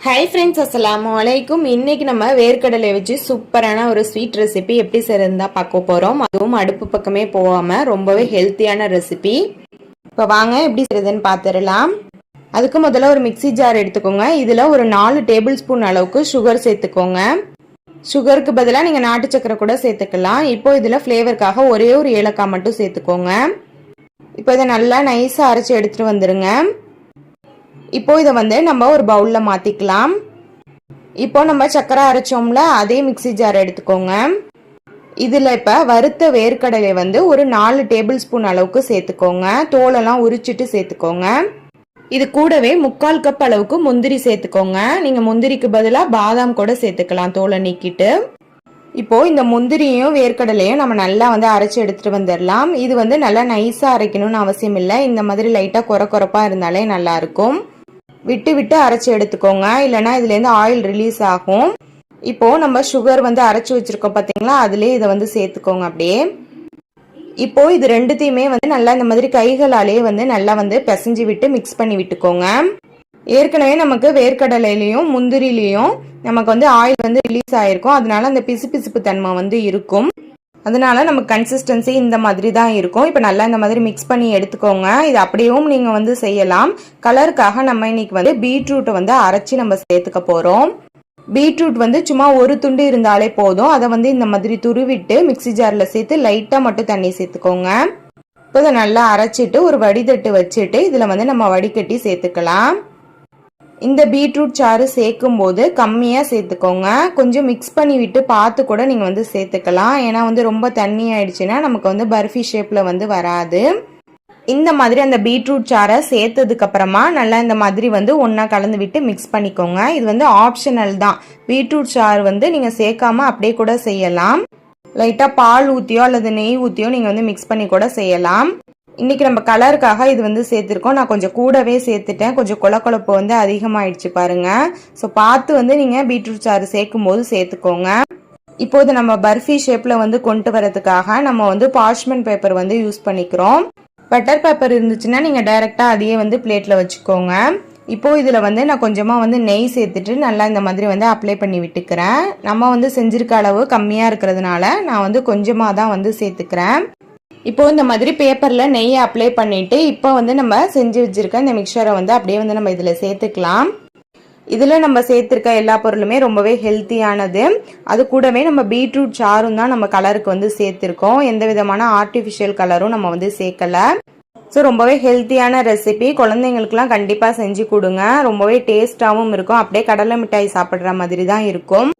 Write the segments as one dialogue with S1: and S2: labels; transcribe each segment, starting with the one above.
S1: Hi friends, அஸ்ஸலாமு அலைக்கும். இன்னைக்கு நம்ம வேர்க்கடலை வச்சு சூப்பரான ஒரு ஸ்வீட் ரெசிபி எப்படி செய்யறதுன்னு தான் பார்க்க போறோம். அதுவும் அடுப்பு பக்கமே போகாம ரொம்பவே ஹெல்த்தியான ரெசிபி. இப்போ வாங்க எப்படி செய்யறதுன்னு பார்த்துடலாம். அதுக்கு முதல்ல ஒரு மிக்சி ஜார் எடுத்துக்கோங்க. இதில் ஒரு 4 டேபிள் ஸ்பூன் அளவுக்கு சுகர் சேர்த்துக்கோங்க. சுகருக்கு பதிலாக நீங்கள் நாட்டு சக்கரை கூட சேர்த்துக்கலாம். இப்போ இதில் ஃப்ளேவருக்காக ஒரே ஒரு ஏலக்காய் மட்டும் சேர்த்துக்கோங்க. இப்போ இதை நல்லா நைஸாக அரைச்சி எடுத்துகிட்டு வந்துடுங்க. இப்போ இதை நம்ம ஒரு பவுலில் மாற்றிக்கலாம். இப்போ நம்ம சக்கரை அரைச்சோம்ல, அதே மிக்சி ஜார் எடுத்துக்கோங்க. இதில் இப்போ வறுத்த வேர்க்கடலை ஒரு 4 டேபிள் ஸ்பூன் அளவுக்கு சேர்த்துக்கோங்க. தோலெல்லாம் உரிச்சிட்டு சேர்த்துக்கோங்க. இது கூடவே 3/4 கப் அளவுக்கு முந்திரி சேர்த்துக்கோங்க. நீங்கள் முந்திரிக்கு பதிலாக பாதாம் கூட சேர்த்துக்கலாம், தோலை நீக்கிட்டு. இப்போ இந்த முந்திரியும் வேர்க்கடலையும் நம்ம நல்லா அரைச்சி எடுத்துட்டு வந்துடலாம். இது நல்லா நைஸாக அரைக்கணும்னு அவசியம் இல்லை. இந்த மாதிரி லைட்டாக குறப்பாக இருந்தாலே நல்லா இருக்கும். விட்டு விட்டு அரைச்சி எடுத்துக்கோங்க, இல்லைன்னா இதுலேருந்து ஆயில் ரிலீஸ் ஆகும். இப்போ நம்ம சுகர் அரைச்சி வச்சிருக்கோம் பார்த்தீங்களா, அதுலேயே இதை சேர்த்துக்கோங்க அப்படியே. இப்போ இது ரெண்டுத்தையுமே நல்லா இந்த மாதிரி கைகளாலேயே நல்லா பிசைஞ்சு விட்டு மிக்ஸ் பண்ணி விட்டுக்கோங்க. ஏற்கனவே நமக்கு வேர்க்கடலையிலையும் முந்திரிலையும் நமக்கு ஆயில் ரிலீஸ் ஆயிருக்கும். அதனால அந்த பிசுபிசுப்பு தன்மை இருக்கும். அதனால நமக்கு கன்சிஸ்டன்சி இந்த மாதிரி தான் இருக்கும். இப்போ நல்லா இந்த மாதிரி மிக்ஸ் பண்ணி எடுத்துக்கோங்க. இது அப்படியும் நீங்கள் செய்யலாம். கலருக்காக நம்ம இன்னைக்கு பீட்ரூட்டை அரைச்சி நம்ம சேர்த்துக்க போகிறோம். பீட்ரூட் சும்மா ஒரு துண்டு இருந்தாலே போதும். அதை இந்த மாதிரி துருவிட்டு மிக்சி ஜாரில் சேர்த்து லைட்டாக மட்டும் தண்ணி சேர்த்துக்கோங்க. இப்போ இதை நல்லா அரைச்சிட்டு ஒரு வடிதட்டு வச்சுட்டு இதில் நம்ம வடிகட்டி சேர்த்துக்கலாம். இந்த பீட்ரூட் சாறு சேர்க்கும் போது கம்மியாக சேர்த்துக்கோங்க. கொஞ்சம் மிக்ஸ் பண்ணி விட்டு பார்த்து கூட நீங்கள் சேர்த்துக்கலாம். ஏன்னா ரொம்ப தண்ணி ஆயிடுச்சுன்னா நமக்கு பர்ஃபி ஷேப்பில் வராது. இந்த மாதிரி அந்த பீட்ரூட் சாறை சேர்த்ததுக்கு அப்புறமா நல்லா இந்த மாதிரி ஒன்றா கலந்து விட்டு மிக்ஸ் பண்ணிக்கோங்க. இது ஆப்ஷனல் தான். பீட்ரூட் சாறு நீங்கள் சேர்க்காம அப்படியே கூட செய்யலாம். லைட்டாக பால் ஊற்றியோ அல்லது நெய் ஊற்றியோ நீங்கள் மிக்ஸ் பண்ணி கூட செய்யலாம். இன்னைக்கு நம்ம கலருக்காக இது சேர்த்துருக்கோம். நான் கொஞ்சம் கூடவே சேர்த்துட்டேன். கொஞ்சம் கொழப்பு அதிகமாயிடுச்சு பாருங்க. ஸோ பார்த்து நீங்கள் பீட்ரூட் சாறு சேர்க்கும் போது சேர்த்துக்கோங்க. இப்போது நம்ம பர்ஃபி ஷேப்பில் கொண்டு வரதுக்காக நம்ம பார்ச்மெண்ட் பேப்பர் யூஸ் பண்ணிக்கிறோம். பட்டர் பேப்பர் இருந்துச்சுன்னா நீங்கள் டைரெக்டாக அதையே பிளேட்டில் வச்சுக்கோங்க. இப்போ இதில் நான் கொஞ்சமாக நெய் சேர்த்துட்டு நல்லா இந்த மாதிரி அப்ளை பண்ணி விட்டுக்கிறேன். நம்ம செஞ்சிருக்க அளவு கம்மியாக இருக்கிறதுனால நான் கொஞ்சமாக தான் சேர்த்துக்கிறேன். இப்போ இந்த மாதிரி பேப்பரில் நெய்யை அப்ளை பண்ணிவிட்டு இப்போ நம்ம செஞ்சு வச்சுருக்க இந்த மிக்சரை அப்படியே நம்ம இதில் சேர்த்துக்கலாம். இதில் நம்ம சேர்த்துருக்க எல்லா பொருளுமே ரொம்பவே ஹெல்த்தியானது. அது கூடவே நம்ம பீட்ரூட் சாரும் தான் நம்ம கலருக்கு சேர்த்துருக்கோம். எந்த விதமான ஆர்டிஃபிஷியல் கலரும் நம்ம சேர்க்கலை. ஸோ ரொம்பவே ஹெல்த்தியான ரெசிபி. குழந்தைங்களுக்குலாம் கண்டிப்பாக செஞ்சு கொடுங்க. ரொம்பவே டேஸ்ட்டாகவும் இருக்கும். அப்படியே கடலை மிட்டாய் சாப்பிட்ற மாதிரி தான் இருக்கும்.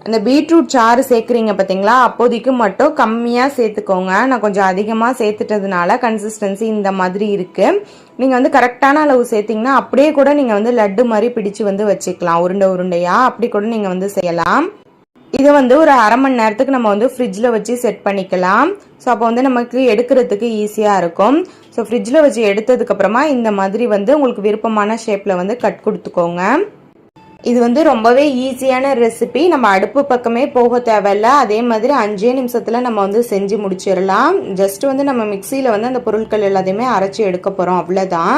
S1: அந்த பீட்ரூட் சாறு சேர்க்குறீங்க பார்த்தீங்களா, அப்போதைக்கு மட்டும் கம்மியாக சேர்த்துக்கோங்க. நான் கொஞ்சம் அதிகமாக சேர்த்துட்டதுனால கன்சிஸ்டன்சி இந்த மாதிரி இருக்குது. நீங்கள் கரெக்டான அளவு சேர்த்திங்கன்னா அப்படியே கூட நீங்கள் லட்டு மாதிரி பிடிச்சு வச்சுக்கலாம். உருண்டையாக அப்படி கூட நீங்கள் செய்யலாம். இதை ஒரு அரை மணி நேரத்துக்கு நம்ம ஃப்ரிட்ஜில் வச்சு செட் பண்ணிக்கலாம். ஸோ அப்போ நமக்கு எடுக்கிறதுக்கு ஈஸியாக இருக்கும். ஸோ ஃப்ரிட்ஜில் வச்சு எடுத்ததுக்கப்புறமா இந்த மாதிரி உங்களுக்கு விருப்பமான ஷேப்பில் கட் கொடுத்துக்கோங்க. இது ரொம்பவே ஈஸியான ரெசிபி. நம்ம அடுப்பு பக்கமே போக தேவையில்ல. அதே மாதிரி 5 நிமிஷத்தில் நம்ம செஞ்சு முடிச்சிடலாம். ஜஸ்ட் நம்ம மிக்சியில் அந்த பொருட்கள் எல்லாத்தையுமே அரைச்சி எடுக்க போகிறோம், அவ்வளோதான்.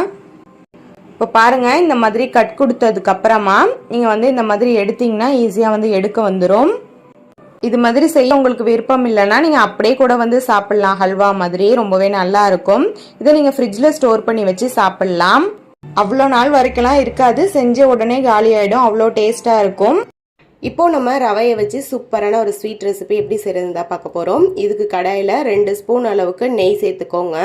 S1: இப்போ பாருங்கள், இந்த மாதிரி கட் கொடுத்ததுக்கு அப்புறமா நீங்கள் இந்த மாதிரி எடுத்தீங்கன்னா ஈஸியாக எடுக்க வந்துடும். இது மாதிரி செய்ய உங்களுக்கு விருப்பம் இல்லைன்னா நீங்கள் அப்படியே கூட சாப்பிட்லாம். ஹல்வா மாதிரி ரொம்பவே நல்லா இருக்கும். இதை நீங்கள் ஃப்ரிட்ஜில் ஸ்டோர் பண்ணி வச்சு சாப்பிட்லாம். அவ்வளோ நாள் வரைக்கும்லாம் இருக்காது. செஞ்ச உடனே காலி ஆகிடும். அவ்வளோ டேஸ்ட்டாக இருக்கும். இப்போ நம்ம ரவையை வச்சு சூப்பரான ஒரு ஸ்வீட் ரெசிபி எப்படி செய்யறதுன்னு தான் பார்க்க போகிறோம். இதுக்கு கடாயில் 2 ஸ்பூன் அளவுக்கு நெய் சேர்த்துக்கோங்க.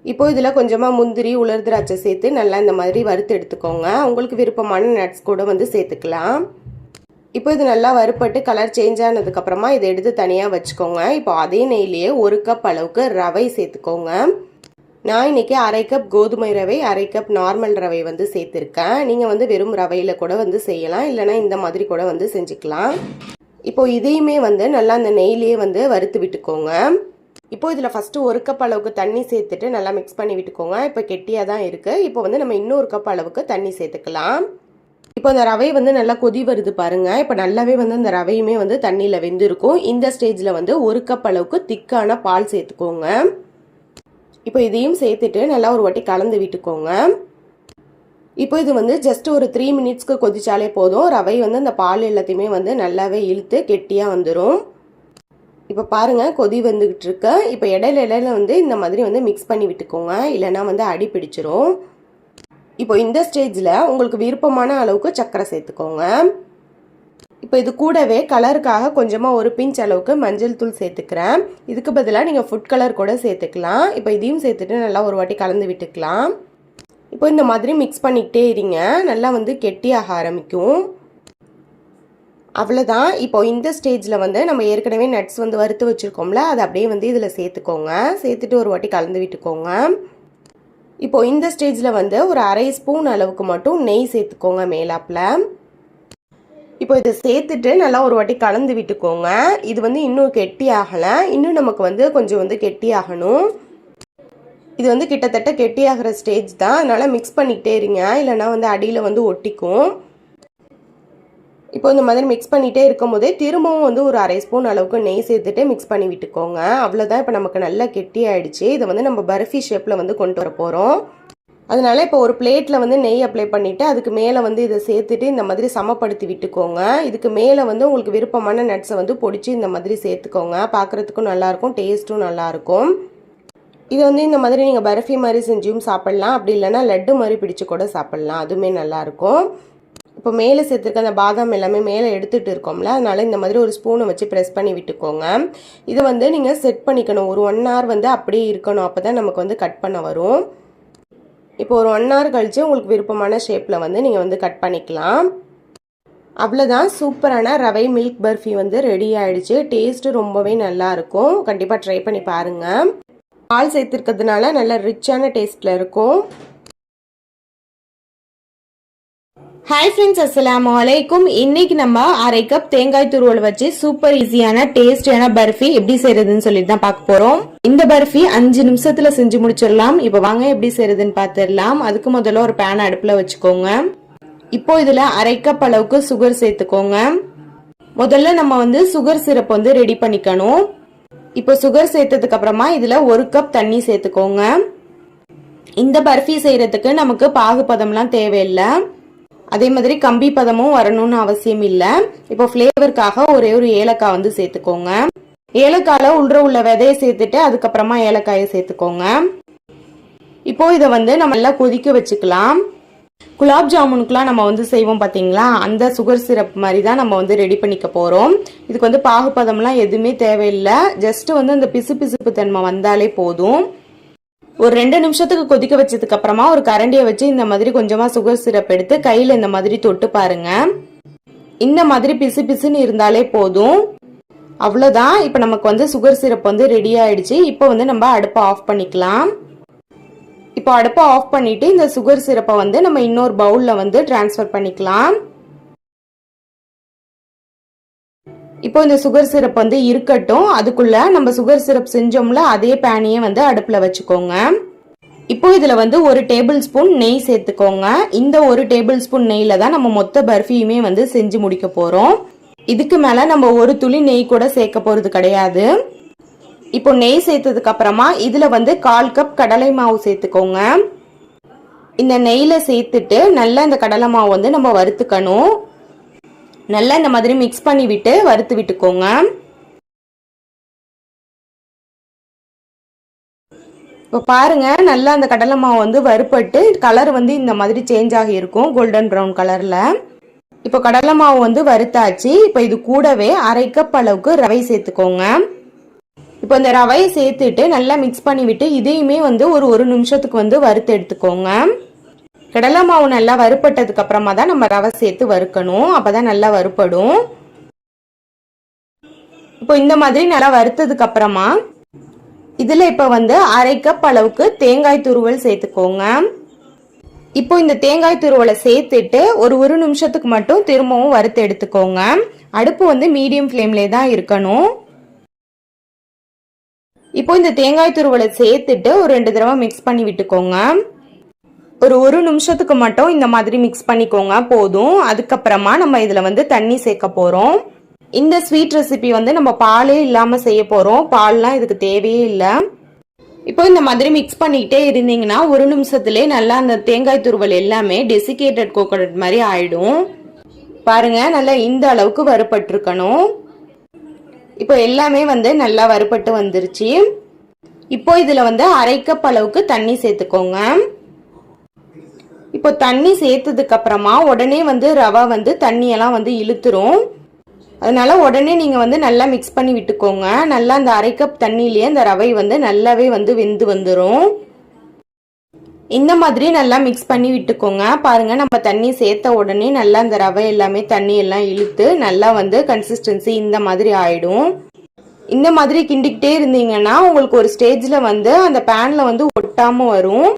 S1: இப்போ இதில் கொஞ்சமாக முந்திரி, உலர் திராட்சை சேர்த்து நல்லா இந்த மாதிரி வறுத்து எடுத்துக்கோங்க. உங்களுக்கு விருப்பமான நட்ஸ் கூட சேர்த்துக்கலாம். இப்போ இது நல்லா வறுப்பட்டு கலர் சேஞ்ச் ஆனதுக்கப்புறமா இதை எடுத்து தனியாக வச்சுக்கோங்க. இப்போ அதே நெய்லேயே 1 கப் அளவுக்கு ரவை சேர்த்துக்கோங்க. நான் இன்னைக்கு 1/2 கப் கோதுமை ரவை, 1/2 கப் நார்மல் ரவை சேர்த்துருக்கேன். நீங்கள் வெறும் ரவையில் கூட செய்யலாம், இல்லைனா இந்த மாதிரி கூட செஞ்சுக்கலாம். இப்போ இதையுமே நல்லா அந்த நெய்லேயே வறுத்து விட்டுக்கோங்க. இப்போ இதில் ஃபஸ்ட்டு 1 கப் அளவுக்கு தண்ணி சேர்த்துட்டு நல்லா மிக்ஸ் பண்ணி விட்டுக்கோங்க. இப்போ கெட்டியாக தான் இருக்குது. இப்போ நம்ம இன்னொரு கப் அளவுக்கு தண்ணி சேர்த்துக்கலாம். இப்போ இந்த ரவை நல்லா கொதி வருது பாருங்கள். இப்போ நல்லாவே இந்த ரவையுமே தண்ணியில் வெந்திருக்கும். இந்த ஸ்டேஜில் 1 கப் அளவுக்கு திக்கான பால் சேர்த்துக்கோங்க. இப்போ இதையும் சேர்த்துட்டு நல்லா ஒரு வாட்டி கலந்து விட்டுக்கோங்க.
S2: இப்போ இது வந்து ஜஸ்ட் ஒரு 3 மினிட்ஸ்க்கு கொதிச்சாலே போதும். ரவை வந்து அந்த பால் எல்லாத்தையுமே வந்து நல்லாவே இழுத்து கெட்டியாக வந்துடும். இப்போ பாருங்க கொதி வந்துகிட்டு இருக்கு. இப்போ இடையில வந்து இந்த மாதிரி வந்து மிக்ஸ் பண்ணி விட்டுக்கோங்க, இல்லைன்னா வந்து அடி பிடிச்சிரும். இப்போ இந்த ஸ்டேஜில் உங்களுக்கு விருப்பமான அளவுக்கு சர்க்கரை சேர்த்துக்கோங்க. இப்போ இது கூடவே கலருக்காக கொஞ்சமாக ஒரு பிஞ்ச் அளவுக்கு மஞ்சள் தூள் சேர்த்துக்கிறேன். இதுக்கு பதிலாக நீங்கள் ஃபுட் கலர் கூட சேர்த்துக்கலாம். இப்போ இதையும் சேர்த்துட்டு நல்லா ஒரு வாட்டி கலந்து விட்டுக்கலாம். இப்போ இந்த மாதிரி மிக்ஸ் பண்ணிக்கிட்டே இருங்க, நல்லா வந்து கெட்டியாக ஆரம்பிக்கும். அவ்வளோதான். இப்போ இந்த ஸ்டேஜில் வந்து நம்ம ஏற்கனவே நட்ஸ் வந்து வறுத்து வச்சுருக்கோம்ல, அதை அப்படியே வந்து இதில் சேர்த்துக்கோங்க. சேர்த்துட்டு ஒரு வாட்டி கலந்து விட்டுக்கோங்க. இப்போ இந்த ஸ்டேஜில் வந்து ஒரு 1/2 ஸ்பூன் அளவுக்கு மட்டும் நெய் சேர்த்துக்கோங்க மேலாப்பில். இப்போ இதை சேர்த்துட்டு நல்லா ஒரு வாட்டி கலந்து விட்டுக்கோங்க. இது வந்து இன்னும் கெட்டி ஆகலை, இன்னும் நமக்கு வந்து கொஞ்சம் வந்து கெட்டி ஆகணும். இது வந்து கிட்டத்தட்ட கெட்டி ஆகிற ஸ்டேஜ் தான், அதனால் மிக்ஸ் பண்ணிக்கிட்டே இருங்க, இல்லைனா வந்து அடியில் வந்து ஒட்டிக்கும். இப்போ இந்த மாதிரி மிக்ஸ் பண்ணிகிட்டே இருக்கும் போதே திரும்பவும் வந்து ஒரு 1/2 ஸ்பூன் அளவுக்கு நெய் சேர்த்துட்டு மிக்ஸ் பண்ணி விட்டுக்கோங்க. அவ்வளோதான். இப்போ நமக்கு நல்லா கெட்டி ஆகிடுச்சு. இதை வந்து நம்ம பர்ஃபி ஷேப்பில் வந்து கொண்டு வர போகிறோம். அதனால இப்போ ஒரு பிளேட்டில் வந்து நெய் அப்ளை பண்ணிவிட்டு அதுக்கு மேலே வந்து இதை சேர்த்துட்டு இந்த மாதிரி சமப்படுத்தி விட்டுக்கோங்க. இதுக்கு மேலே வந்து உங்களுக்கு விருப்பமான நட்ஸை வந்து பொடிச்சு இந்த மாதிரி சேர்த்துக்கோங்க. பார்க்குறதுக்கும் நல்லாயிருக்கும், டேஸ்ட்டும் நல்லாயிருக்கும். இது வந்து இந்த மாதிரி நீங்கள் பர்ஃபி மாதிரி செஞ்சும் சாப்பிட்லாம், அப்படி இல்லைன்னா லட்டு மாதிரி பிடிச்சி கூட சாப்பிட்லாம், அதுவுமே நல்லாயிருக்கும். இப்போ மேலே சேர்த்துருக்க அந்த பாதாம் எல்லாமே மேலே எடுத்துகிட்டு இருக்கோம்ல, அதனால் இந்த மாதிரி ஒரு ஸ்பூனை வச்சு ப்ரெஸ் பண்ணி விட்டுக்கோங்க. இதை வந்து நீங்கள் செட் பண்ணிக்கணும். ஒரு 1 hour வந்து அப்படியே இருக்கணும், அப்போ தான் நமக்கு வந்து கட் பண்ண வரும். இப்போ ஒரு 1 hour கழித்து உங்களுக்கு விருப்பமான ஷேப்பில் வந்து நீங்கள் வந்து கட் பண்ணிக்கலாம். அவ்வளோதான். சூப்பரான ரவை மில்க் பர்ஃபி வந்து ரெடி ஆகிடுச்சு. டேஸ்ட்டு ரொம்பவே நல்லாயிருக்கும். கண்டிப்பாக ட்ரை பண்ணி பாருங்கள். பால் சேர்த்துருக்கிறதுனால நல்ல ரிச்சான டேஸ்ட்டில் இருக்கும்.
S1: ஹாய் ஃப்ரெண்ட்ஸ், அஸ்ஸலாமு அலைக்கும். இன்னைக்கு நம்ம 1/2 கப் தேங்காய் துருவல் வச்சு சூப்பர் ஈஸியான டேஸ்டியான பர்ஃபி எப்படி செய்யறதுன்னு சொல்லிட்டு தான் பார்க்க போறோம். இந்த பர்ஃபி 5 நிமிஷத்துல செஞ்சு முடிச்சிடலாம். இப்போ வாங்க எப்படி செய்யறதுன்னு பார்த்துடலாம். அதுக்கு முதல்ல ஒரு பேன் அடுப்புல வச்சுக்கோங்க. இப்போ இதுல 1/2 கப் அளவுக்கு சுகர் சேர்த்துக்கோங்க. முதல்ல நம்ம வந்து சுகர் சிரப் வந்து ரெடி பண்ணிக்கணும். இப்போ சுகர் சேர்த்ததுக்கு அப்புறமா இதுல 1 கப் தண்ணி சேர்த்துக்கோங்க. இந்த பர்ஃபி செய்யறதுக்கு நமக்கு பாகுபதம்லாம் தேவையில்லை, அதே மாதிரி கம்பி பதமும் வரணும்னு அவசியம் இல்லை. இப்போ ஃப்ளேவருக்காக ஒரே ஒரு ஏலக்காய் வந்து சேர்த்துக்கோங்க. ஏலக்காயில் உள்ள விதையை சேர்த்துட்டு அதுக்கப்புறமா ஏலக்காயை சேர்த்துக்கோங்க. இப்போ இதை வந்து நம்ம நல்லா கொதிக்க வச்சுக்கலாம். குலாப் ஜாமுனுக்குலாம் நம்ம வந்து செய்வோம் பார்த்தீங்களா, அந்த சுகர் சிரப் மாதிரி தான் நம்ம வந்து ரெடி பண்ணிக்க போகிறோம். இதுக்கு வந்து பாகுபதம்லாம் எதுவுமே தேவையில்லை, ஜஸ்ட் வந்து அந்த பிசுபிசுப்பு தன்மை வந்தாலே போதும். ஒரு 2 நிமிஷத்துக்கு கொதிக்க வச்சதுக்கு அப்புறமா ஒரு கரண்டியை வச்சு இந்த மாதிரி கொஞ்சமா சுகர் சிரப் எடுத்து கையில இந்த மாதிரி தொட்டு பாருங்க. இந்த மாதிரி பிசு பிசுன்னு இருந்தாலே போதும். அவ்வளவுதான். இப்ப நமக்கு வந்து சுகர் சிரப் வந்து ரெடி ஆயிடுச்சு. இப்போ வந்து நம்ம அடுப்பை ஆஃப் பண்ணிக்கலாம். இப்போ அடுப்பை ஆஃப் பண்ணிட்டு இந்த சுகர் சிரப்பை வந்து நம்ம இன்னொரு பவுல்ல வந்து டிரான்ஸ்ஃபர் பண்ணிக்கலாம். இப்போ இந்த சுகர் சிரப் வந்து இருக்கட்டும். அதுக்குள்ள நம்ம சுகர் சிரப் செஞ்சோம்ல அதே பேனையே வந்து அடுப்புல வச்சுக்கோங்க. இப்போ இதுல வந்து 1 டேபிள் ஸ்பூன் நெய் சேர்த்துக்கோங்க. இந்த 1 டேபிள் ஸ்பூன் நெய்ல தான் நம்ம மொத்த பர்ஃபியுமே வந்து செஞ்சு முடிக்க போறோம். இதுக்கு மேல நம்ம ஒரு துளி நெய் கூட சேர்க்க போறது கிடையாது. இப்போ நெய் சேர்த்ததுக்கு அப்புறமா இதுல வந்து 1/4 கப் கடலை மாவு சேர்த்துக்கோங்க. இந்த நெய்ல சேர்த்துட்டு நல்லா இந்த கடலை மாவு வந்து நம்ம வறுத்துக்கணும். நல்லா இந்த மாதிரி மிக்ஸ் பண்ணி விட்டு வறுத்து விட்டுக்கோங்க. இப்போ பாருங்க, நல்லா அந்த கடலை மாவு வந்து வறுப்பட்டு கலர் வந்து இந்த மாதிரி சேஞ்ச் ஆகி இருக்கும், கோல்டன் ப்ரௌன் கலர்ல. இப்போ கடலை மாவு வந்து வறுத்தாச்சு. இப்போ இது கூடவே 1/2 கப் அளவுக்கு ரவை சேர்த்துக்கோங்க. இப்போ இந்த ரவையை சேர்த்துட்டு நல்லா மிக்ஸ் பண்ணி விட்டு இதையுமே வந்து ஒரு நிமிஷத்துக்கு வந்து வறுத்து எடுத்துக்கோங்க. கடலை மாவு நல்லா வறுப்பட்டதுக்கு அப்புறமா தான் நம்ம ரவை சேர்த்து வறுக்கணும், அப்பதான் நல்லா வறுப்படும். இப்போ இந்த மாதிரி நல்லா வறுத்ததுக்கு அப்புறமா இதுல இப்ப வந்து 1/2 கப் அளவுக்கு தேங்காய் துருவல் சேர்த்துக்கோங்க. இப்போ இந்த தேங்காய் துருவலை சேர்த்துட்டு ஒரு நிமிஷத்துக்கு மட்டும் திரும்பவும் வறுத்து எடுத்துக்கோங்க. அடுப்பு வந்து மீடியம் ஃப்ளேம்ல தான் இருக்கணும். இப்போ இந்த தேங்காய் துருவலை சேர்த்துட்டு ஒரு 2 தடவை மிக்ஸ் பண்ணி விட்டுக்கோங்க. ஒரு நிமிஷத்துக்கு மட்டும் இந்த மாதிரி மிக்ஸ் பண்ணிக்கோங்க போதும். அதுக்கப்புறமா நம்ம இதுல வந்து தண்ணி சேர்க்க போறோம். இந்த ஸ்வீட் ரெசிபி வந்து நம்ம பாலே இல்லாம செய்ய போறோம். பால்லாம் இதுக்கு தேவையே இல்லை. இப்போ இந்த மாதிரி மிக்ஸ் பண்ணிக்கிட்டே இருந்தீங்கன்னா ஒரு நிமிஷத்துலேயே நல்லா அந்த தேங்காய் துருவல் எல்லாமே டெசிகேட்டட் கோகோனட் மாதிரி ஆயிடும். பாருங்க, நல்லா இந்த அளவுக்கு வறுபட்டிருக்கணும். இப்போ எல்லாமே வந்து நல்லா வறுபட்டு வந்துருச்சு. இப்போ இதுல வந்து 1/2 கப் அளவுக்கு தண்ணி சேர்த்துக்கோங்க. இப்போ தண்ணி சேர்த்ததுக்கு அப்புறமா உடனே வந்து ரவை வந்து தண்ணியெல்லாம் வந்து இழுத்துரும். அதனால உடனே நீங்க வந்து நல்லா மிக்ஸ் பண்ணி விட்டுக்கோங்க. நல்லா அந்த 1/2 கப் தண்ணியிலேயே அந்த ரவை வந்து நல்லாவே வந்து வெந்து வந்துடும். இந்த மாதிரி நல்லா மிக்ஸ் பண்ணி விட்டுக்கோங்க. பாருங்க, நம்ம தண்ணி சேர்த்த உடனே நல்லா அந்த ரவை எல்லாமே தண்ணி எல்லாம் இழுத்து நல்லா வந்து கன்சிஸ்டன்சி இந்த மாதிரி ஆயிடும். இந்த மாதிரி கிண்டிக்கிட்டே இருந்தீங்கன்னா உங்களுக்கு ஒரு ஸ்டேஜ்ல வந்து அந்த பேன்ல வந்து ஒட்டாம வரும்.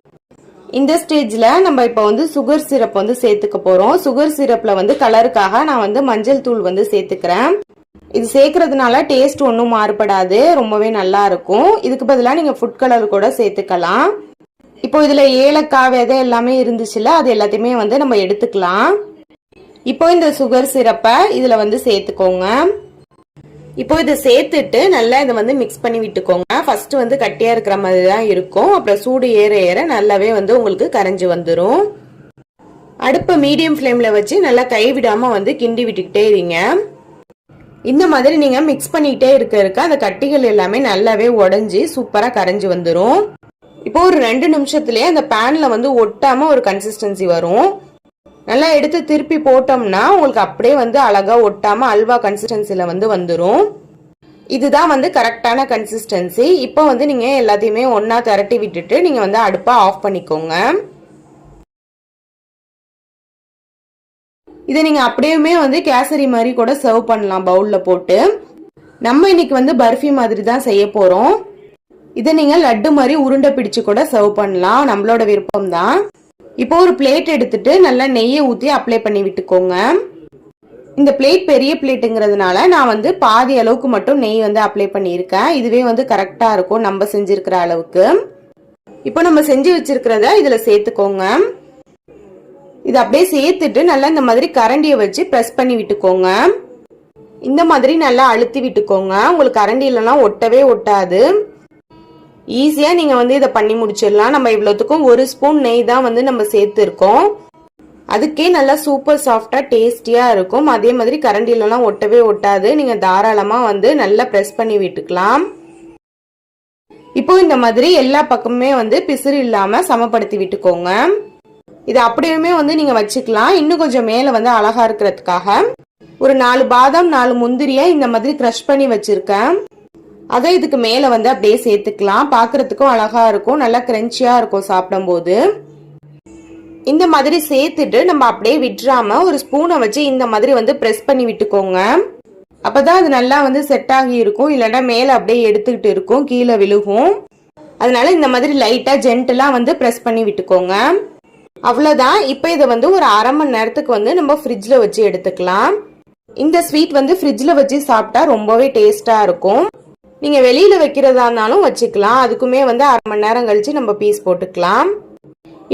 S1: இந்த ஸ்டேஜ்ல நம்ம இப்ப வந்து சுகர் சிரப் வந்து சேர்த்துக்க போறோம். சுகர் சிரப்ல வந்து கலருக்காக நான் வந்து மஞ்சள் தூள் வந்து சேர்த்துக்கிறேன். இது சேர்க்கறதுனால டேஸ்ட் ஒன்றும் மாறுபடாது, ரொம்பவே நல்லா இருக்கும். இதுக்கு பதிலாக நீங்க ஃபுட் கலர் கூட சேர்த்துக்கலாம். இப்போ இதுல ஏலக்காய் விதை எல்லாமே இருந்துச்சுல, அது எல்லாத்தையுமே வந்து நம்ம எடுத்துக்கலாம். இப்போ இந்த சுகர் சிரப்பை இதுல வந்து சேர்த்துக்கோங்க. இப்போ இதை சேர்த்துட்டு நல்லா இதை வந்து மிக்ஸ் பண்ணி விட்டுக்கோங்க. ஃபர்ஸ்ட் வந்து கட்டியா இருக்கிற மாதிரி தான் இருக்கும். அப்புறம் சூடு ஏற ஏற நல்லாவே வந்து உங்களுக்கு கரைஞ்சு வந்துடும். அடுப்பை மீடியம் ஃப்ளேம்ல வச்சு நல்லா கைவிடாம வந்து கிண்டி விட்டுக்கிட்டே இருங்க. இந்த மாதிரி நீங்க மிக்ஸ் பண்ணிக்கிட்டே இருக்க அந்த கட்டிகள் எல்லாமே நல்லாவே உடைஞ்சி சூப்பரா கரைஞ்சு வந்துடும். இப்போ ஒரு 2 நிமிஷத்துலயே அந்த பேன்ல வந்து ஒட்டாம ஒரு கன்சிஸ்டன்சி வரும். நல்லா எடுத்து திருப்பி போட்டோம்னா உங்களுக்கு அப்படியே வந்து அழகா ஒட்டாம அல்வா கன்சிஸ்டன்சில வந்து வந்துடும். இதுதான் வந்து கரெக்டான கன்சிஸ்டன்சி. இப்போ வந்து நீங்க எல்லாத்தையுமே ஒன்னா திரட்டி விட்டுட்டு நீங்க வந்து அடுப்பை ஆஃப் பண்ணிக்கோங்க. இதை நீங்க அப்படியே வந்து கேசரி மாதிரி கூட சர்வ் பண்ணலாம் பவுல்ல போட்டு. நம்ம இன்னைக்கு வந்து பர்ஃபி மாதிரி தான் செய்ய போறோம். இதை நீங்க லட்டு மாதிரி உருண்டை பிடிச்சு கூட சர்வ் பண்ணலாம், நம்மளோட விருப்பம் தான். இப்போ ஒரு பிளேட் எடுத்துட்டு நல்லா நெய்யை ஊற்றி அப்ளை பண்ணி விட்டுக்கோங்க. இந்த பிளேட் பெரிய பிளேட்டுங்கிறதுனால நான் வந்து பாதி அளவுக்கு மட்டும் நெய் வந்து அப்ளை பண்ணியிருக்கேன். இதுவே வந்து கரெக்டா இருக்கும் நம்ம செஞ்சிருக்கிற அளவுக்கு. இப்போ நம்ம செஞ்சு வச்சிருக்கிறத இதுல சேர்த்துக்கோங்க. இது அப்படியே சேர்த்துட்டு நல்லா இந்த மாதிரி கரண்டியை வச்சு பிரஸ் பண்ணி விட்டுக்கோங்க. இந்த மாதிரி நல்லா அழுத்தி விட்டுக்கோங்க. உங்களுக்கு கரண்டியிலலாம் ஒட்டவே ஒட்டாது. ஈஸியா நீங்க வந்து இதை பண்ணி முடிச்சிடலாம். நம்ம இவ்வளவுக்கும் 1 ஸ்பூன் நெய் தான் வந்து நம்ம சேர்த்து இருக்கோம். அதுக்கே நல்லா சூப்பர் சாஃப்டா டேஸ்டியா இருக்கும். அதே மாதிரி கரண்டிலலாம் ஒட்டவே ஒட்டாது. நீங்க தாராளமா வந்து நல்லா பிரஸ் பண்ணி விட்டுக்கலாம். இப்போ இந்த மாதிரி எல்லா பக்கமுமே வந்து பிசுறு இல்லாம சமப்படுத்தி விட்டுக்கோங்க. இது அப்படியுமே வந்து நீங்க வச்சுக்கலாம். இன்னும் கொஞ்சம் மேல வந்து அழகா இருக்கிறதுக்காக ஒரு 4 பாதாம் 4 முந்திரியை இந்த மாதிரி கிரஷ் பண்ணி வச்சிருக்கேன். அதை இதுக்கு மேல வந்து அப்படியே சேர்த்துக்கலாம். பாக்குறதுக்கும் அழகா இருக்கும், நல்லா கிரன்ச்சியா இருக்கும் சாப்பிடும் போது. இந்த மாதிரி சேர்த்துட்டு நம்ம அப்படியே விட்டுறாம ஒரு ஸ்பூனை வச்சு இந்த மாதிரி வந்து பிரஸ் பண்ணி விட்டுக்கோங்க. அப்பதான் அது நல்லா வந்து செட் ஆகி இருக்கும். இல்லைன்னா மேல அப்படியே எடுத்துக்கிட்டு இருக்கும், கீழே விழுகும். அதனால இந்த மாதிரி லைட்டா ஜென்டலா வந்து பிரஸ் பண்ணி விட்டுக்கோங்க. அவ்வளவுதான். இப்ப இதை வந்து ஒரு 1/2 மணி நேரத்துக்கு வந்து நம்ம ஃப்ரிட்ஜ்ல வச்சு எடுத்துக்கலாம். இந்த ஸ்வீட் வந்து ஃப்ரிட்ஜ்ல வச்சு சாப்பிட்டா ரொம்பவே டேஸ்டா இருக்கும். நீங்க வெளியில வைக்கிறதா இருந்தாலும் வச்சுக்கலாம். அதுக்குமே வந்து 1/2 மணி நேரம் கழிச்சு நம்ம பீஸ் போட்டுக்கலாம்.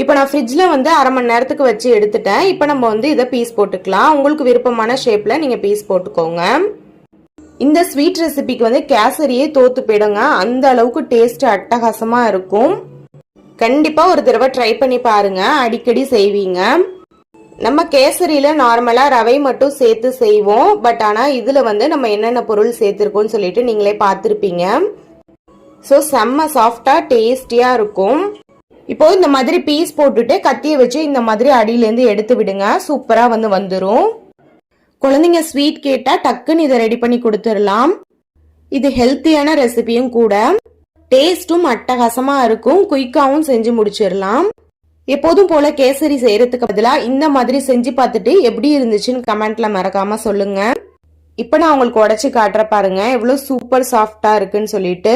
S1: இப்போ நான் ஃப்ரிட்ஜ்ல வந்து 1/2 மணி நேரத்துக்கு வச்சு எடுத்துட்டேன். இப்போ நம்ம வந்து இதை பீஸ் போட்டுக்கலாம். உங்களுக்கு விருப்பமான ஷேப்ல நீங்க பீஸ் போட்டுக்கோங்க. இந்த ஸ்வீட் ரெசிபிக்கு வந்து கேசரியே தோத்து போயிடுங்க, அந்த அளவுக்கு டேஸ்ட் அட்டகாசமா இருக்கும். கண்டிப்பா ஒரு தடவை ட்ரை பண்ணி பாருங்க, அடிக்கடி செய்வீங்க. நம்ம கேசரியில நார்மலா ரவை மட்டும் சேர்த்து செய்வோம். பட் ஆனா இதுல வந்து நம்ம என்னென்ன பொருள் சேர்த்திருக்கோம்னு சொல்லிட்டு நீங்களே பார்த்திருப்பீங்க. ஸோ செம்ம சாஃப்டா டேஸ்டியா இருக்கும். இப்போ இந்த மாதிரி பீஸ் போட்டுட்டு கத்தியை வச்சு இந்த மாதிரி அடியிலேருந்து எடுத்து விடுங்க. சூப்பரா வந்து வந்துடும். குழந்தைங்க ஸ்வீட் கேட்டா டக்குன்னு இதை ரெடி பண்ணி கொடுத்துடலாம். இது ஹெல்த்தியான ரெசிபியும் கூட, டேஸ்டும் அட்டகாசமா இருக்கும். குயிக்காவும் செஞ்சு முடிச்சிடலாம். எப்போதும் போல கேசரி செய்யறதுக்கு பதிலா இந்த மாதிரி செஞ்சு பார்த்துட்டு எப்படி இருந்துச்சுன்னு கமெண்ட்ல மறக்காம சொல்லுங்க. இப்ப நான் உங்களுக்கு உடைச்சு காட்டுற பாருங்க எவ்வளவு சூப்பர் சாஃப்டா இருக்குன்னு சொல்லிட்டு.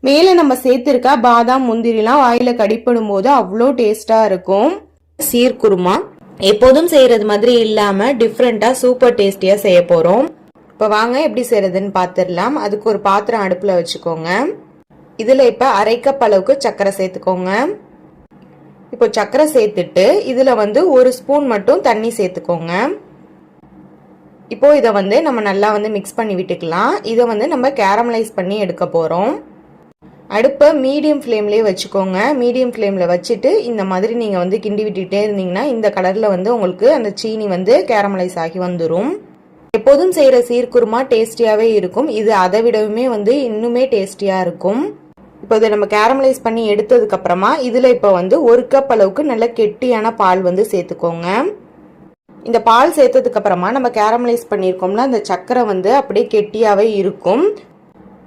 S1: மேல நம்ம சேர்த்திருக்க பாதாம் முந்திரிலாம் வாயில கடிப்படும் போது அவ்வளோ டேஸ்டா இருக்கும். சீர்குருமா எப்போதும் செய்யறது மாதிரி இல்லாம டிஃப்ரெண்டா சூப்பர் டேஸ்டியா செய்ய போறோம். இப்ப வாங்க எப்படி செய்யறதுன்னு பாத்துடலாம். அதுக்கு ஒரு பாத்திரம் அடுப்புல வச்சுக்கோங்க. இதுல இப்ப 1/2 கப் அளவுக்கு சர்க்கரை சேர்த்துக்கோங்க. இப்போ சர்க்கரை சேர்த்துட்டு இதுல வந்து 1 ஸ்பூன் மட்டும் தண்ணி சேர்த்துக்கோங்க. இப்போ இதை வந்து நம்ம நல்லா வந்து மிக்ஸ் பண்ணி விட்டுக்கலாம். இதை வந்து நம்ம கேரமலைஸ் பண்ணி எடுக்க போறோம். அடுப்பை மீடியம் ஃப்ளேம்லேயே வச்சுக்கோங்க. மீடியம் ஃப்ளேமில் வச்சுட்டு இந்த மாதிரி நீங்கள் வந்து கிண்டி விட்டுட்டே இருந்தீங்கன்னா இந்த கலரில் வந்து உங்களுக்கு அந்த சீனி வந்து கேரமலைஸ் ஆகி வந்துடும். எப்போதும் செய்கிற சீர்குருமா டேஸ்டியாகவே இருக்கும். இது அதை விடவுமே வந்து இன்னுமே டேஸ்டியாக இருக்கும். இப்போ இதை நம்ம கேரமலைஸ் பண்ணி எடுத்ததுக்கப்புறமா இதில் இப்போ வந்து 1 கப் அளவுக்கு நல்ல கெட்டியான பால் வந்து சேர்த்துக்கோங்க. இந்த பால் சேர்த்ததுக்கப்புறமா நம்ம கேரமலைஸ் பண்ணியிருக்கோம்ல அந்த சர்க்கரை வந்து அப்படியே கெட்டியாகவே இருக்கும்.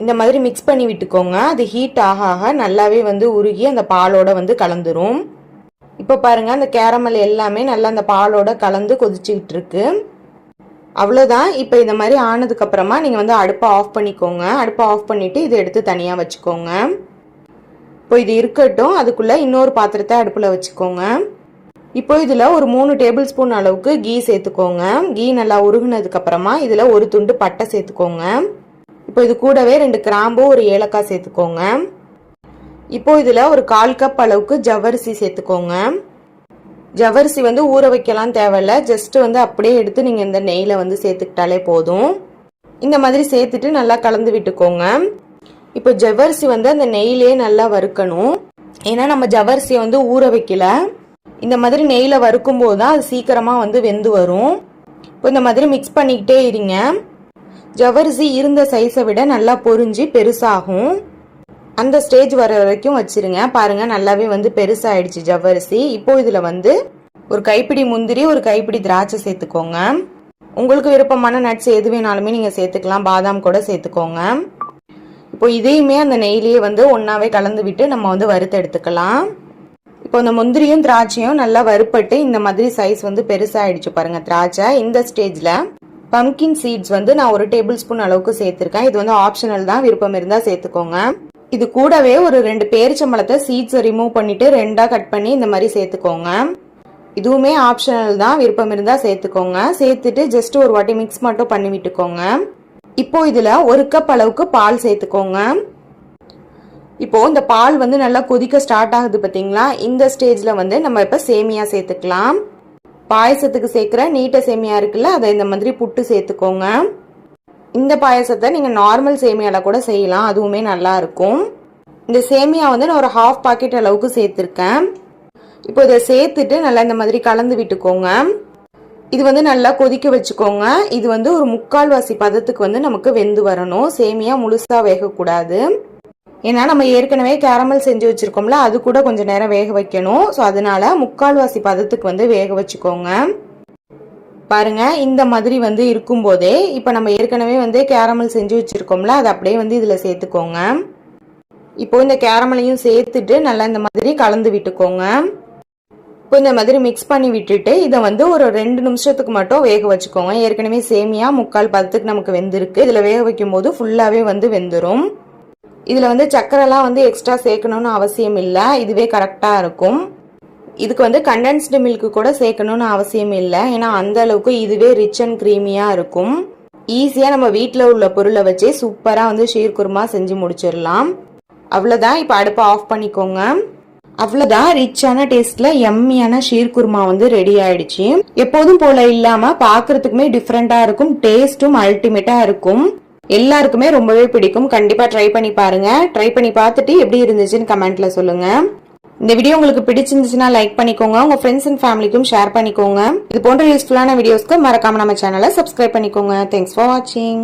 S1: இந்த மாதிரி மிக்ஸ் பண்ணி விட்டுக்கோங்க. அது ஹீட் ஆக ஆக நல்லாவே வந்து உருகி அந்த பாலோட வந்து கலந்துரும். இப்போ பாருங்க அந்த கேரமல் எல்லாமே நல்லா அந்த பாலோட கலந்து கொதிச்சுக்கிட்டு இருக்கு. அவ்வளோதான். இப்போ இந்த மாதிரி ஆனதுக்கப்புறமா நீங்கள் வந்து அடுப்பை ஆஃப் பண்ணிக்கோங்க. அடுப்பை ஆஃப் பண்ணிவிட்டு இதை எடுத்து தனியாக வச்சுக்கோங்க. இப்போ இது இருக்கட்டும். அதுக்குள்ளே இன்னொரு பாத்திரத்தை அடுப்பில் வச்சுக்கோங்க. இப்போ இதில் ஒரு 3 டேபிள் ஸ்பூன் அளவுக்கு கீ சேர்த்துக்கோங்க. கீ நல்லா உருகுனதுக்கப்புறமா இதில் ஒரு துண்டு பட்டை சேர்த்துக்கோங்க. இப்போ இது கூடவே 2 கிராம்பு, ஒரு ஏலக்காய் சேர்த்துக்கோங்க. இப்போ இதில் ஒரு 1/4 கப் அளவுக்கு ஜவ்வரிசி சேர்த்துக்கோங்க. ஜவ்வரிசி வந்து ஊற வைக்கலாம் தேவையில்ல. ஜஸ்ட் வந்து அப்படியே எடுத்து நீங்கள் இந்த நெய்யில் வந்து சேர்த்துக்கிட்டாலே போதும். இந்த மாதிரி சேர்த்துட்டு நல்லா கலந்து விட்டுக்கோங்க. இப்போ ஜவ்வரிசி வந்து அந்த நெய்யிலே நல்லா வறுக்கணும். ஏன்னா நம்ம ஜவ்வரிசியை வந்து ஊற வைக்கல. இந்த மாதிரி நெய்யில் வறுக்கும் போது தான் அது சீக்கிரமாக வந்து வெந்து வரும். இப்போ இந்த மாதிரி மிக்ஸ் பண்ணிக்கிட்டே இருங்க. ஜவ்வரிசி இருந்த சைஸை விட நல்லா பொரிஞ்சு பெருசாகும். அந்த ஸ்டேஜ் வர வரைக்கும் வச்சிருங்க. பாருங்க நல்லாவே வந்து பெருசாயிடுச்சு ஜவ்வரிசி. இப்போ இதில் வந்து ஒரு கைப்பிடி முந்திரி, ஒரு கைப்பிடி திராட்சை சேர்த்துக்கோங்க. உங்களுக்கு விருப்பமான நட்ஸ் எது வேணாலுமே நீங்கள் சேர்த்துக்கலாம். பாதாம் கூட சேர்த்துக்கோங்க. இப்போ இதையுமே அந்த நெய்லேயே வந்து ஒன்றாவே கலந்து விட்டு நம்ம வந்து வறுத்து எடுத்துக்கலாம். இப்போ இந்த முந்திரியும் திராட்சையும் நல்லா வறுப்பட்டு இந்த மாதிரி சைஸ் வந்து பெருசாகிடுச்சு பாருங்க திராட்சை. இந்த ஸ்டேஜில் பம்கின் சீட்ஸ் வந்து நான் 1 டேபிள் ஸ்பூன் அளவுக்கு சேர்த்துருக்கேன். இது வந்து ஆப்ஷனல் தான், விருப்பம் இருந்தால் சேர்த்துக்கோங்க. இது கூடவே ஒரு 2 பேரிச்சம்பழத்தை சீட்ஸை ரிமூவ் பண்ணிட்டு 2ஆ கட் பண்ணி இந்த மாதிரி சேர்த்துக்கோங்க. இதுவுமே ஆப்ஷனல் தான், விருப்பம் இருந்தால் சேர்த்துக்கோங்க. சேர்த்துட்டு ஜஸ்ட் ஒரு வாட்டி மிக்ஸ் மட்டும் பண்ணி விட்டுக்கோங்க. இப்போ இதில் 1 கப் அளவுக்கு பால் சேர்த்துக்கோங்க. இப்போ இந்த பால் வந்து நல்லா கொதிக்க ஸ்டார்ட் ஆகுது பார்த்தீங்களா? இந்த ஸ்டேஜில் வந்து நம்ம இப்போ சேமியா சேர்த்துக்கலாம். பாயசத்துக்கு சேர்க்குற நீட்ட சேமியா இருக்குல்ல, அதை இந்த மாதிரி புட்டு சேர்த்துக்கோங்க. இந்த பாயசத்தை நீங்கள் நார்மல் சேமியாவில் கூட செய்யலாம், அதுவுமே நல்லா இருக்கும். இந்த சேமியா வந்து நான் ஒரு 1/2 பாக்கெட் அளவுக்கு சேர்த்துருக்கேன். இப்போ இதை சேர்த்துட்டு நல்லா இந்த மாதிரி கலந்து விட்டுக்கோங்க. இது வந்து நல்லா கொதிக்க வச்சுக்கோங்க. இது வந்து ஒரு 3/4 பதத்துக்கு வந்து நமக்கு வெந்து வரணும். சேமியா முழுசாக வேகக்கூடாது. ஏன்னா நம்ம ஏற்கனவே கேரமல் செஞ்சு வச்சிருக்கோம்ல, அது கூட கொஞ்சம் நேரம் வேக வைக்கணும். ஸோ அதனால 3/4 பதத்துக்கு வந்து வேக வச்சுக்கோங்க. பாருங்க இந்த மாதிரி வந்து இருக்கும்போதே இப்போ நம்ம ஏற்கனவே வந்து கேரமல் செஞ்சு வச்சிருக்கோம்ல, அதை அப்படியே வந்து இதில் சேர்த்துக்கோங்க. இப்போ இந்த கேரமலையும் சேர்த்துட்டு நல்லா இந்த மாதிரி கலந்து விட்டுக்கோங்க. இப்போ இந்த மாதிரி மிக்ஸ் பண்ணி விட்டுட்டு இதை வந்து ஒரு 2 நிமிஷத்துக்கு மட்டும் வேக வச்சுக்கோங்க. ஏற்கனவே சேமியா 3/4 பதத்துக்கு நமக்கு வெந்திருக்கு. இதில் வேக வைக்கும் போது ஃபுல்லாகவே வந்து வெந்துடும். இதில் வந்து சர்க்கரைலாம் வந்து எக்ஸ்ட்ரா சேர்க்கணும்னு அவசியம் இல்லை, இதுவே கரெக்டாக இருக்கும். இதுக்கு வந்து கண்டென்ஸ்டு மில்க்கு கூட சேர்க்கணும்னு அவசியம் இல்லை. ஏன்னா அந்த அளவுக்கு இதுவே ரிச் அண்ட் க்ரீமியாக இருக்கும். ஈஸியாக நம்ம வீட்டில் உள்ள பொருளை வச்சே சூப்பராக வந்து ஷீர்குருமா செஞ்சு முடிச்சிடலாம். அவ்வளோதான். இப்போ அடுப்பை ஆஃப் பண்ணிக்கோங்க. அவ்வளோதான். ரிச்சான டேஸ்ட்ல எம்மியான ஷீர்குருமா வந்து ரெடி ஆயிடுச்சு. எப்போதும் போல இல்லாமல் பார்க்கறதுக்குமே டிஃப்ரெண்ட்டாக இருக்கும். டேஸ்ட்டும் அல்டிமேட்டாக இருக்கும். எல்லாருக்குமே ரொம்பவே பிடிக்கும். கண்டிப்பா ட்ரை பண்ணி பாருங்க. ட்ரை பண்ணி பார்த்துட்டு எப்படி இருந்துச்சுன்னு கமெண்ட்ல சொல்லுங்க. இந்த வீடியோ உங்களுக்கு பிடிச்சிருந்துச்சுன்னா லைக் பண்ணிக்கோங்க. உங்க ஃப்ரெண்ட்ஸ் அண்ட் ஃபேமிலிக்கும் ஷேர் பண்ணிக்கோங்க. இது போன்ற யூஸ்ஃபுல்லான வீடியோஸ்க்கு மறக்காம நம்ம சேனலை சப்ஸ்கிரைப் பண்ணிக்கோங்க. தேங்க்ஸ் ஃபார் வாட்சிங்.